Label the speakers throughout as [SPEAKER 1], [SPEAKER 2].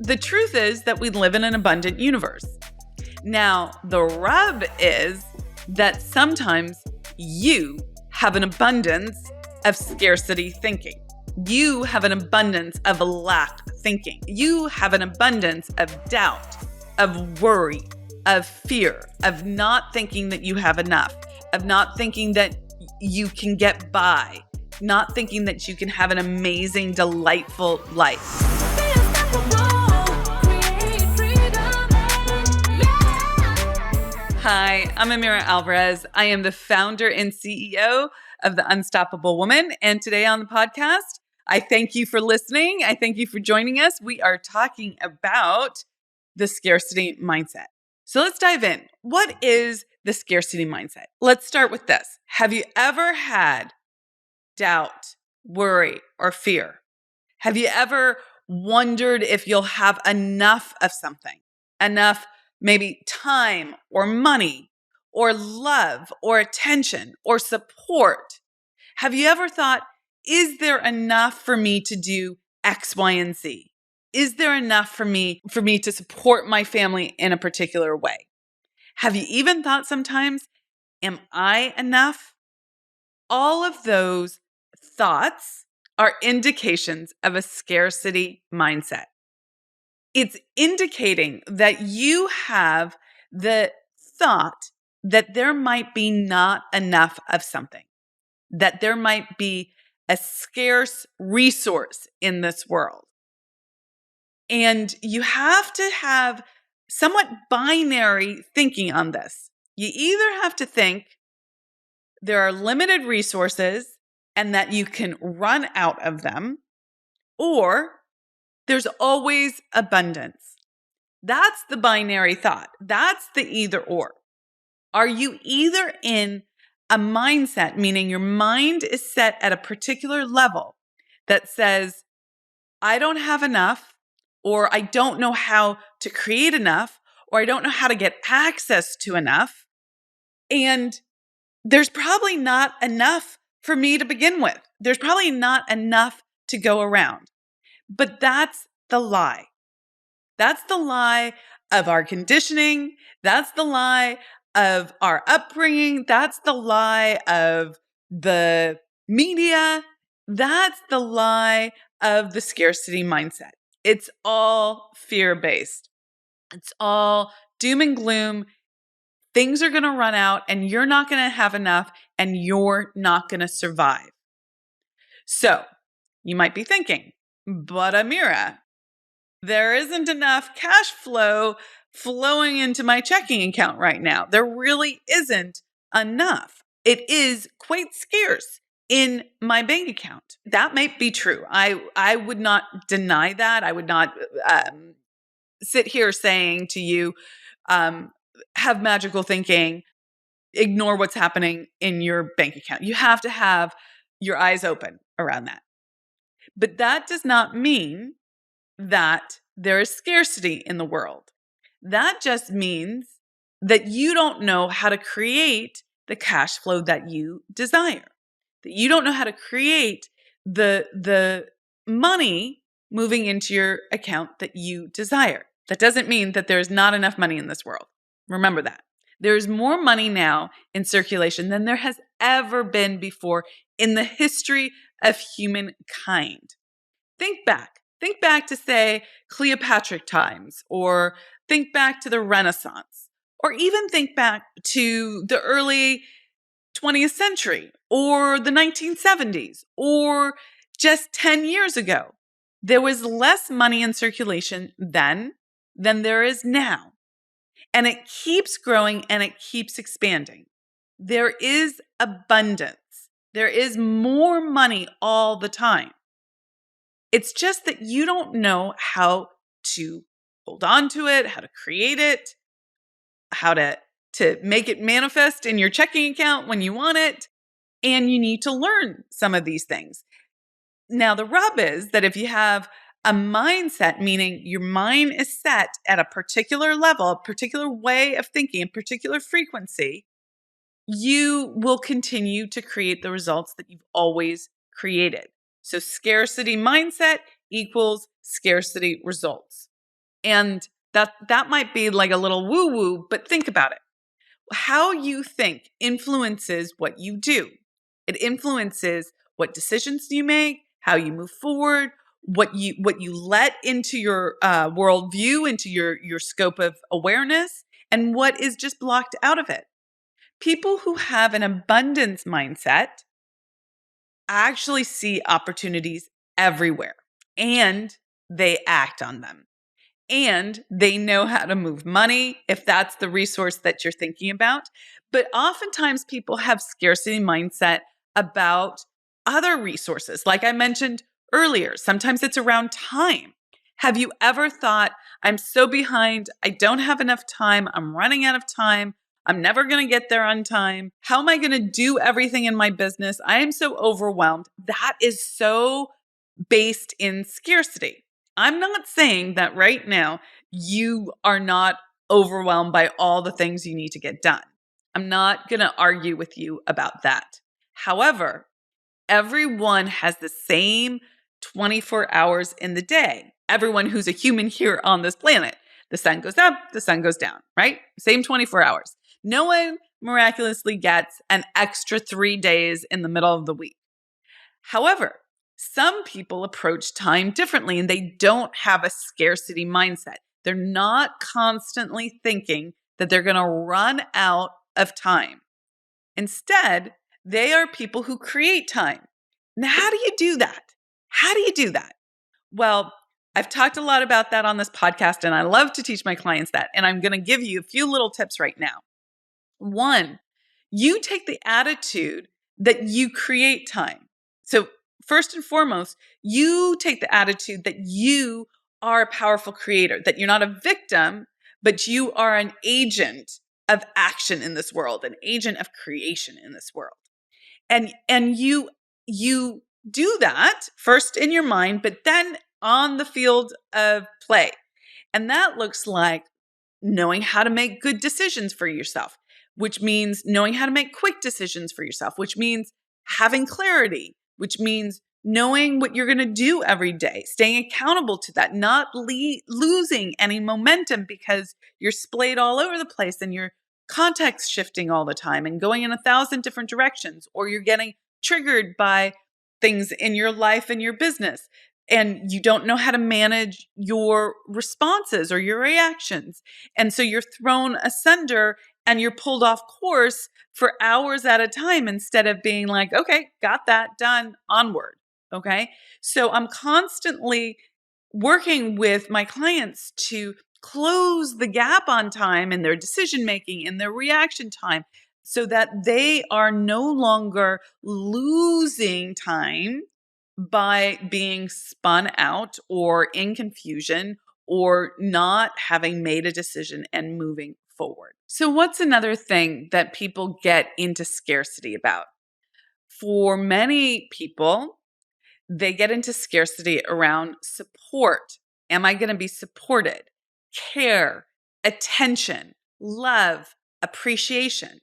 [SPEAKER 1] The truth is that we live in an abundant universe. Now, the rub is that sometimes you have an abundance of scarcity thinking. You have an abundance of lack thinking. You have an abundance of doubt, of worry, of fear, of not thinking that you have enough, of not thinking that you can get by, not thinking that you can have an amazing, delightful life. Hi, I'm Amira Alvarez. I am the founder and CEO of The Unstoppable Woman. And today on the podcast, I thank you for listening. I thank you for joining us. We are talking about the scarcity mindset. So let's dive in. What is the scarcity mindset? Let's start with this. Have you ever had doubt, worry, or fear? Have you ever wondered if you'll have enough of something? Enough maybe time or money or love or attention or support? Have you ever thought, is there enough for me to do X, Y, and Z? Is there enough for me to support my family in a particular way? Have you even thought sometimes, am I enough? All of those thoughts are indications of a scarcity mindset. It's indicating that you have the thought that there might be not enough of something, that there might be a scarce resource in this world. And you have to have somewhat binary thinking on this. You either have to think there are limited resources and that you can run out of them, or there's always abundance. That's the binary thought. That's the either or. Are you either in a mindset, meaning your mind is set at a particular level that says, I don't have enough, or I don't know how to create enough, or I don't know how to get access to enough, and there's probably not enough for me to begin with. There's probably not enough to go around. But that's the lie. That's the lie of our conditioning. That's the lie of our upbringing. That's the lie of the media. That's the lie of the scarcity mindset. It's all fear-based. It's all doom and gloom. Things are going to run out and you're not going to have enough and you're not going to survive. So you might be thinking, but Amira, there isn't enough cash flow flowing into my checking account right now. There really isn't enough. It is quite scarce in my bank account. That might be true. I would not deny that. I would not sit here saying to you, have magical thinking, ignore what's happening in your bank account. You have to have your eyes open around that. But that does not mean that there is scarcity in the world. That just means that you don't know how to create the cash flow that you desire. That you don't know how to create the money moving into your account that you desire. That doesn't mean that there's not enough money in this world. Remember that. There's more money now in circulation than there has ever been before in the history of humankind. Think back to, say, Cleopatra times, or think back to the Renaissance, or even think back to the early 20th century, or the 1970s, or just 10 years ago. There was less money in circulation then than there is now. And it keeps growing and it keeps expanding. There is abundance. There is more money all the time. It's just that you don't know how to hold on to it, how to create it, how to make it manifest in your checking account when you want it. And you need to learn some of these things. Now, the rub is that if you have a mindset, meaning your mind is set at a particular level, a particular way of thinking, a particular frequency, you will continue to create the results that you've always created. So scarcity mindset equals scarcity results. And that might be like a little woo-woo, but think about it. How you think influences what you do. It influences what decisions you make, how you move forward, what you let into your worldview, into your scope of awareness, and what is just blocked out of it. People who have an abundance mindset actually see opportunities everywhere, and they act on them. And they know how to move money if that's the resource that you're thinking about. But oftentimes people have scarcity mindset about other resources. Like I mentioned earlier, sometimes it's around time. Have you ever thought, I'm so behind, I don't have enough time, I'm running out of time, I'm never going to get there on time. How am I going to do everything in my business? I am so overwhelmed. That is so based in scarcity. I'm not saying that right now you are not overwhelmed by all the things you need to get done. I'm not going to argue with you about that. However, everyone has the same 24 hours in the day. Everyone who's a human here on this planet. The sun goes up, the sun goes down, right? Same 24 hours. No one miraculously gets an extra 3 days in the middle of the week. However, some people approach time differently and they don't have a scarcity mindset. They're not constantly thinking that they're going to run out of time. Instead, they are people who create time. Now, how do you do that? How do you do that? Well, I've talked a lot about that on this podcast, and I love to teach my clients that. And I'm going to give you a few little tips right now. One, you take the attitude that you create time. So first and foremost, you take the attitude that you are a powerful creator, that you're not a victim, but you are an agent of action in this world, an agent of creation in this world. And you do that first in your mind, but then on the field of play. And that looks like knowing how to make good decisions for yourself, which means knowing how to make quick decisions for yourself, which means having clarity, which means knowing what you're going to do every day, staying accountable to that, not losing any momentum because you're splayed all over the place and your context shifting all the time and going in 1,000 different directions, or you're getting triggered by things in your life and your business, and you don't know how to manage your responses or your reactions. And so you're thrown asunder and you're pulled off course for hours at a time instead of being like, okay, got that done, onward. Okay. So I'm constantly working with my clients to close the gap on time in their decision making and their reaction time so that they are no longer losing time by being spun out or in confusion or not having made a decision and moving forward. So what's another thing that people get into scarcity about? For many people, they get into scarcity around support. Am I going to be supported? Care, attention, love, appreciation.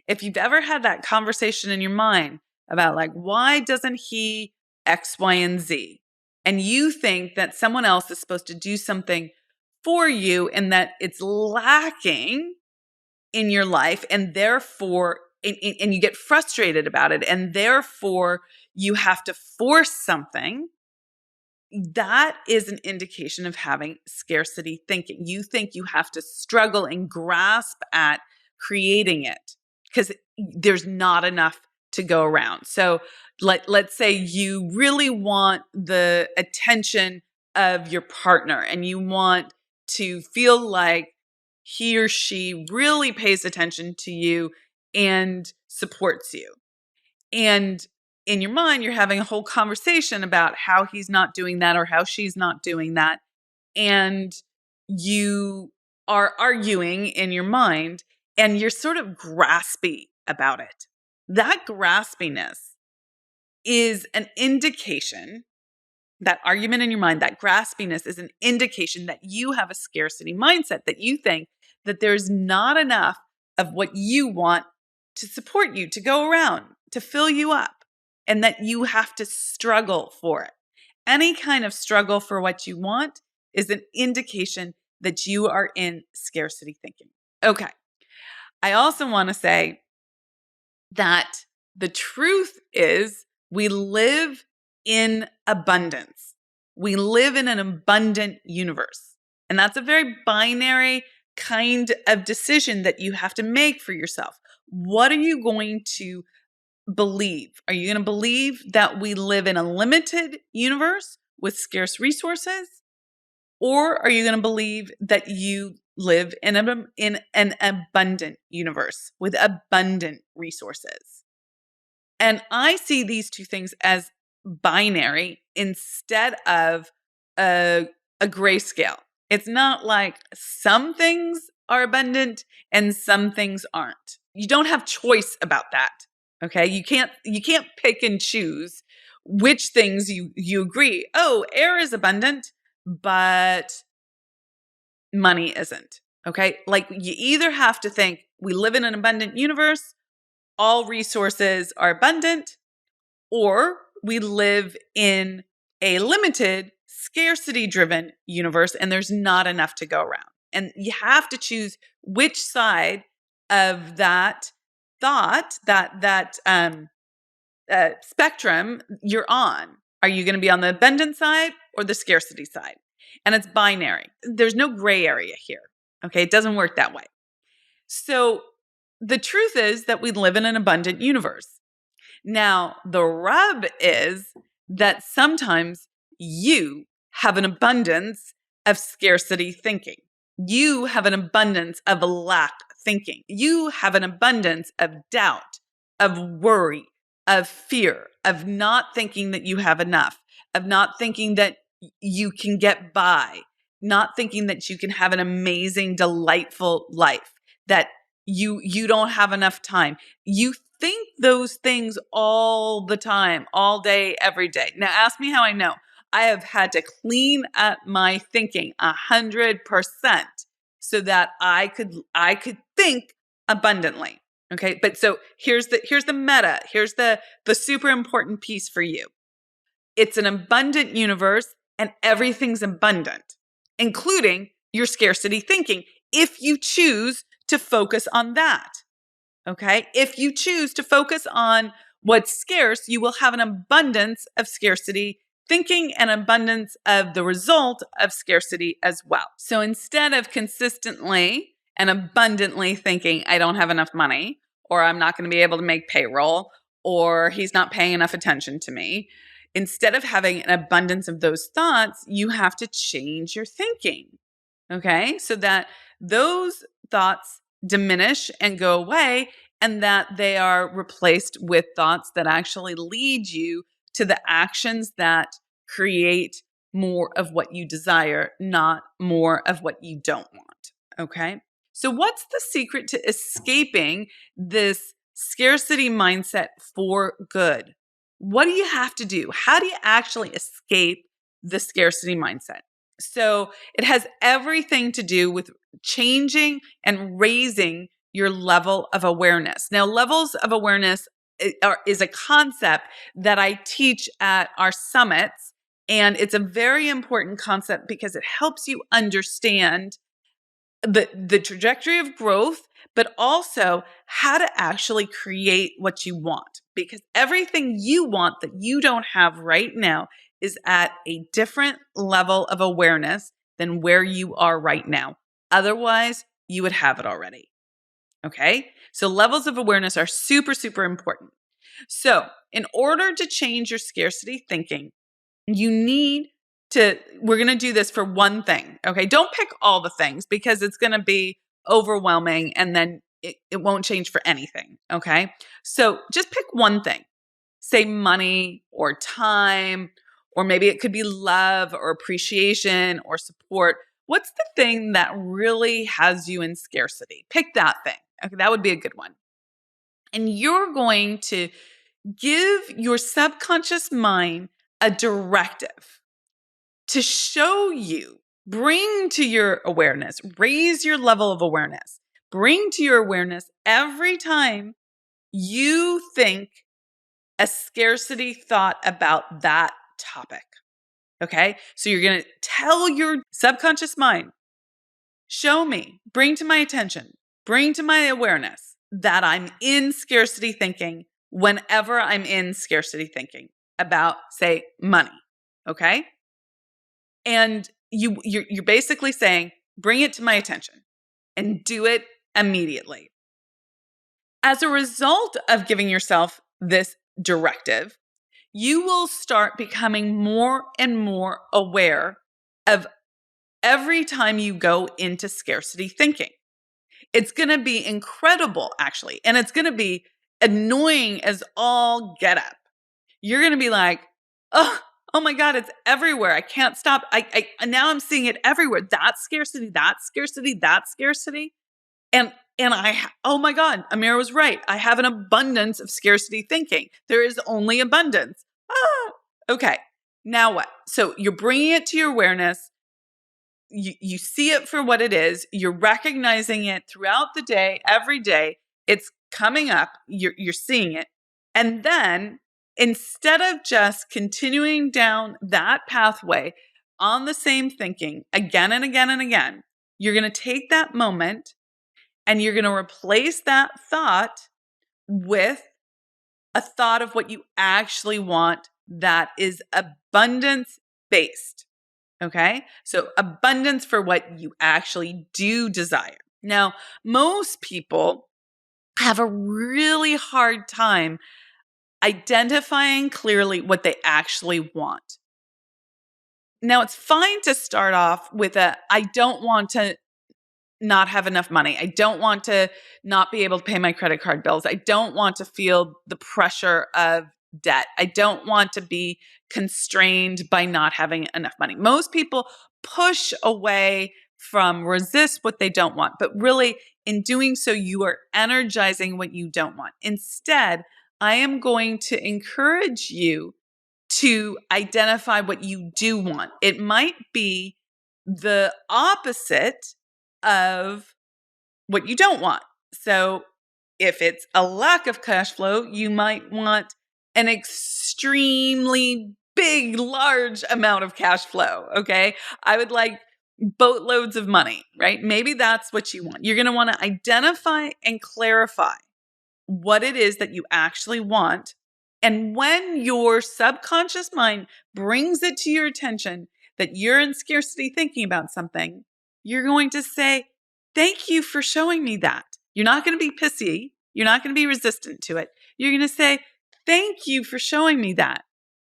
[SPEAKER 1] If you've ever had that conversation in your mind about like, why doesn't he X, Y, and Z? And you think that someone else is supposed to do something for you and that it's lacking in your life, and therefore, and you get frustrated about it, and therefore you have to force something, that is an indication of having scarcity thinking. You think you have to struggle and grasp at creating it because there's not enough to go around. So let's say you really want the attention of your partner and you want to feel like he or she really pays attention to you and supports you. And in your mind, you're having a whole conversation about how he's not doing that or how she's not doing that. And you are arguing in your mind and you're sort of graspy about it. That graspiness is an indication, that argument in your mind, that graspiness is an indication that you have a scarcity mindset, that you think that there's not enough of what you want to support you, to go around, to fill you up, and that you have to struggle for it. Any kind of struggle for what you want is an indication that you are in scarcity thinking. Okay. I also want to say that the truth is we live in abundance. We live in an abundant universe. And that's a very binary kind of decision that you have to make for yourself. What are you going to believe? Are you going to believe that we live in a limited universe with scarce resources? Or are you going to believe that you live in an abundant universe with abundant resources? And I see these two things as binary instead of a grayscale. It's not like some things are abundant and some things aren't. You don't have choice about that. Okay? You can't pick and choose which things you agree. Oh, air is abundant, but money isn't. Okay? Like you either have to think we live in an abundant universe, all resources are abundant, or we live in a limited, scarcity-driven universe and there's not enough to go around. And you have to choose which side of that thought, that spectrum you're on. Are you going to be on the abundant side or the scarcity side? And it's binary. There's no gray area here. Okay, it doesn't work that way. So the truth is that we live in an abundant universe. Now, the rub is that sometimes you have an abundance of scarcity thinking. You have an abundance of lack thinking. You have an abundance of doubt, of worry, of fear, of not thinking that you have enough, of not thinking that you can get by, not thinking that you can have an amazing, delightful life, that you don't have enough time. You think those things all the time, all day, every day. Now, ask me how I know. I have had to clean up my thinking 100% so that I could think abundantly. Okay, but so here's the meta. Here's the super important piece for you. It's an abundant universe, and everything's abundant, including your scarcity thinking, if you choose to focus on that. Okay? If you choose to focus on what's scarce, you will have an abundance of scarcity thinking and abundance of the result of scarcity as well. So instead of consistently and abundantly thinking, I don't have enough money, or I'm not going to be able to make payroll, or he's not paying enough attention to me, instead of having an abundance of those thoughts, you have to change your thinking. Okay? So that those thoughts diminish and go away, and that they are replaced with thoughts that actually lead you to the actions that create more of what you desire, not more of what you don't want. Okay? So what's the secret to escaping this scarcity mindset for good? What do you have to do? How do you actually escape the scarcity mindset? So it has everything to do with changing and raising your level of awareness. Now, levels of awareness is a concept that I teach at our summits, and it's a very important concept because it helps you understand the trajectory of growth, but also how to actually create what you want. Because everything you want that you don't have right now is at a different level of awareness than where you are right now. Otherwise, you would have it already. Okay? So levels of awareness are super, super important. So in order to change your scarcity thinking, you need to, we're going to do this for one thing. Okay? Don't pick all the things because it's going to be overwhelming and then it won't change for anything. Okay? So just pick one thing. Say money or time, or maybe it could be love or appreciation or support. What's the thing that really has you in scarcity? Pick that thing. Okay, that would be a good one. And you're going to give your subconscious mind a directive to show you, bring to your awareness, raise your level of awareness, bring to your awareness every time you think a scarcity thought about that topic. Okay. So you're going to tell your subconscious mind, show me, bring to my attention, bring to my awareness that I'm in scarcity thinking whenever I'm in scarcity thinking about, say, money. Okay. And you're basically saying, bring it to my attention and do it immediately. As a result of giving yourself this directive, you will start becoming more and more aware of every time you go into scarcity thinking. It's going to be incredible, actually. And it's going to be annoying as all get up. You're going to be like, oh my God, it's everywhere. I can't stop. Now I'm seeing it everywhere. That's scarcity, that's scarcity, that's scarcity. And oh my God, Amira was right. I have an abundance of scarcity thinking. There is only abundance. Okay. Now what? So you're bringing it to your awareness. You see it for what it is. You're recognizing it throughout the day, every day. It's coming up. You're seeing it. And then instead of just continuing down that pathway on the same thinking again and again and again, you're going to take that moment and you're going to replace that thought with a thought of what you actually want that is abundance based. Okay. So abundance for what you actually do desire. Now, most people have a really hard time identifying clearly what they actually want. Now, it's fine to start off with I don't want to not have enough money. I don't want to not be able to pay my credit card bills. I don't want to feel the pressure of debt. I don't want to be constrained by not having enough money. Most people push away from resist what they don't want, but really in doing so, you are energizing what you don't want. Instead, I am going to encourage you to identify what you do want. It might be the opposite of what you don't want. So if it's a lack of cash flow, you might want an extremely big, large amount of cash flow. Okay. I would like boatloads of money, right? Maybe that's what you want. You're going to want to identify and clarify what it is that you actually want. And when your subconscious mind brings it to your attention that you're in scarcity thinking about something, you're going to say, thank you for showing me that. You're not going to be pissy. You're not going to be resistant to it. You're going to say, thank you for showing me that.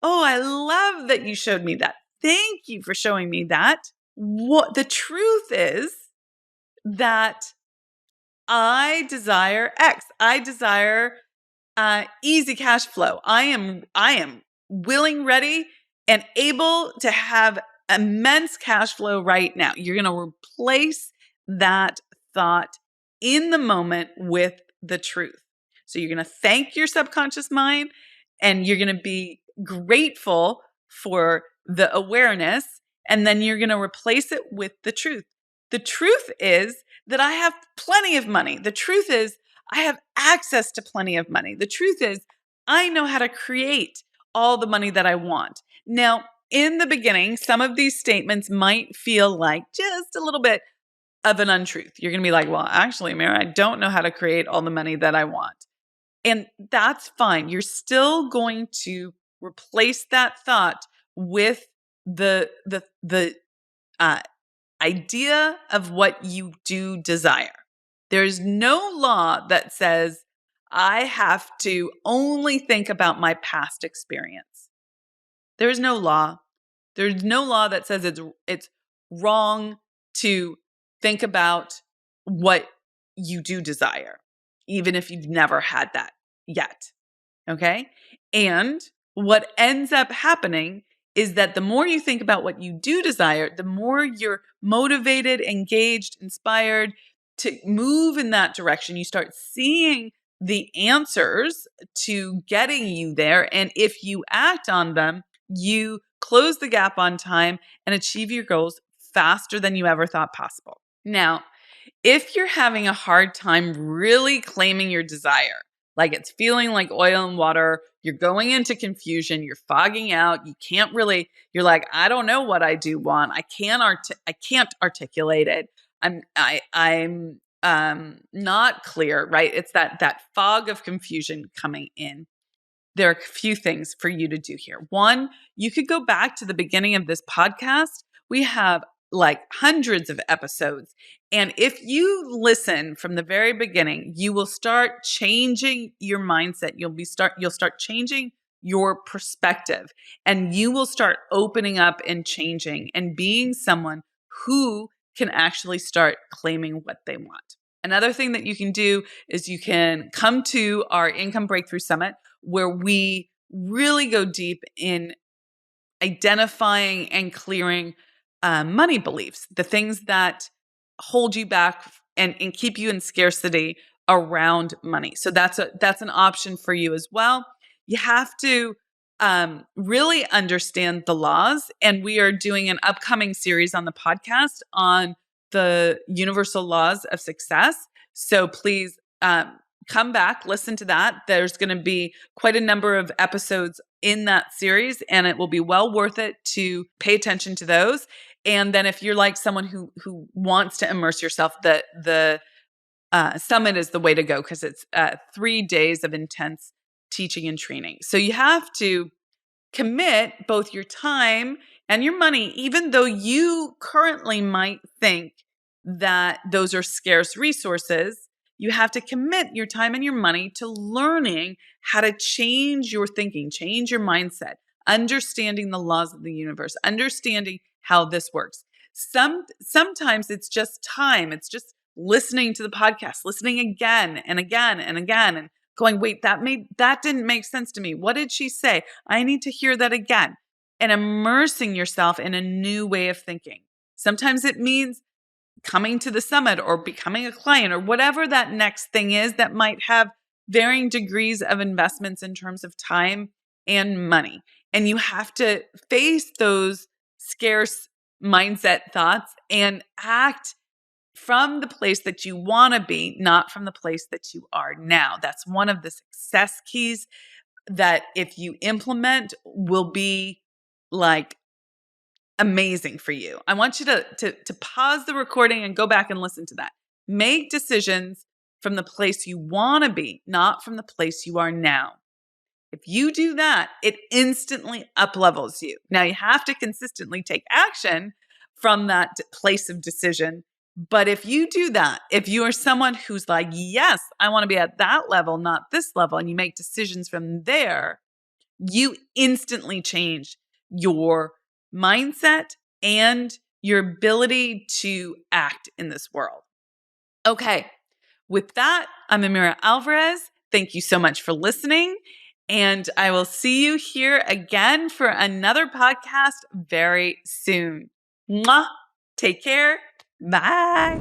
[SPEAKER 1] Oh, I love that you showed me that. Thank you for showing me that. What the truth is that I desire X. I desire easy cash flow. I am willing, ready, and able to have immense cash flow right now. You're going to replace that thought in the moment with the truth. So you're going to thank your subconscious mind and you're going to be grateful for the awareness. And then you're going to replace it with the truth. The truth is that I have plenty of money. The truth is I have access to plenty of money. The truth is I know how to create all the money that I want. Now, in the beginning, some of these statements might feel like just a little bit of an untruth. You're going to be like, well, actually, Amira, I don't know how to create all the money that I want. And that's fine. You're still going to replace that thought with the idea of what you do desire. There's no law that says I have to only think about my past experience. There's no law. There's no law that says it's wrong to think about what you do desire, even if you've never had that yet. Okay? And what ends up happening is that the more you think about what you do desire, the more you're motivated, engaged, inspired to move in that direction. You start seeing the answers to getting you there. And if you act on them, you close the gap on time and achieve your goals faster than you ever thought possible. Now, if you're having a hard time really claiming your desire, Like it's feeling like oil and water. You're going into confusion. You're fogging out. You can't really, you're like, I don't know what I do want. I can't articulate it. I'm not clear, right? It's that fog of confusion coming in. There are a few things for you to do here. One, you could go back to the beginning of this podcast. We have like hundreds of episodes. And if you listen from the very beginning, you will start changing your mindset. You'll start changing your perspective, and you will start opening up and changing and being someone who can actually start claiming what they want. Another thing that you can do is you can come to our Income Breakthrough Summit, where we really go deep in identifying and clearing money beliefs, the things that hold you back and keep you in scarcity around money. So that's an option for you as well. You have to really understand the laws, and we are doing an upcoming series on the podcast on the universal laws of success. So please come back, listen to that. There's going to be quite a number of episodes in that series, and it will be well worth it to pay attention to those. And then if you're like someone who wants to immerse yourself, the summit is the way to go, because it's 3 days of intense teaching and training. So you have to commit both your time and your money, even though you currently might think that those are scarce resources. You have to commit your time and your money to learning how to change your thinking, change your mindset, understanding the laws of the universe, understanding how this works. Sometimes it's just time. It's just listening to the podcast, listening again and again and again, and going, wait, that didn't make sense to me. What did she say? I need to hear that again. And immersing yourself in a new way of thinking. Sometimes it means coming to the summit or becoming a client or whatever that next thing is that might have varying degrees of investments in terms of time and money. And you have to face those scarce mindset thoughts and act from the place that you want to be, not from the place that you are now. That's one of the success keys that if you implement will be like amazing for you. I want you to pause the recording and go back and listen to that. Make decisions from the place you want to be, not from the place you are now. If you do that, it instantly up-levels you. Now, you have to consistently take action from that place of decision. But if you do that, if you are someone who's like, yes, I want to be at that level, not this level, and you make decisions from there, you instantly change your mindset and your ability to act in this world. Okay, with that, I'm Amira Alvarez. Thank you so much for listening. And I will see you here again for another podcast very soon. Mwah! Take care. Bye.